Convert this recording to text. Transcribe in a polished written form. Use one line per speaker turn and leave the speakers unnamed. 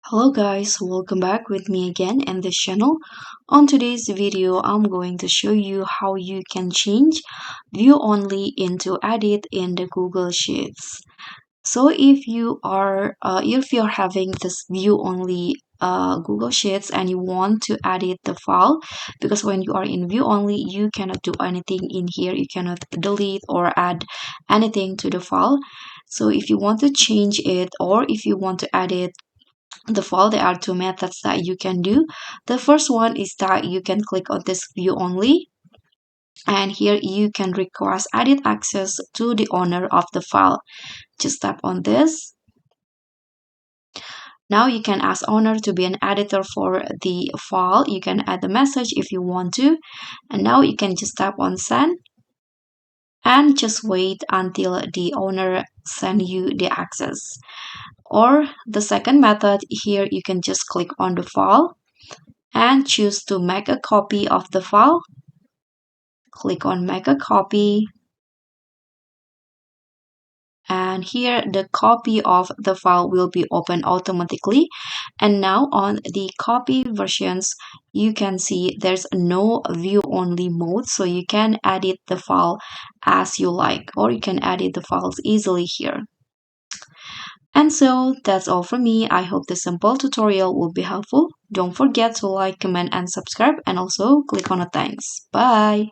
Hello guys, welcome back with me again in this channel. On today's video, I'm going to show you how you can change view only into edit in the Google Sheets. So if you're having this view only Google Sheets and you want to edit the file, because when you are in view only you cannot do anything in here, you cannot delete or add anything to the file. So if you want to change it or if you want to edit the file, there are two methods that you can do. The first one is that you can click on this view only, and here you can request edit access to the owner of the file. Just tap on this. Now you can ask owner to be an editor for the file. You can add the message if you want to, and now you can just tap on send and just wait until the owner send you the access. Or the second method, here you can just click on the file and choose to make a copy of the file. Click on make a copy, and here the copy of the file will be opened automatically. And now on the copy versions, you can see there's no view only mode, so you can edit the file as you like, or you can edit the files easily here. And so that's all from me. I hope this simple tutorial will be helpful. Don't forget to like, comment, and subscribe, and also click on the thanks. Bye!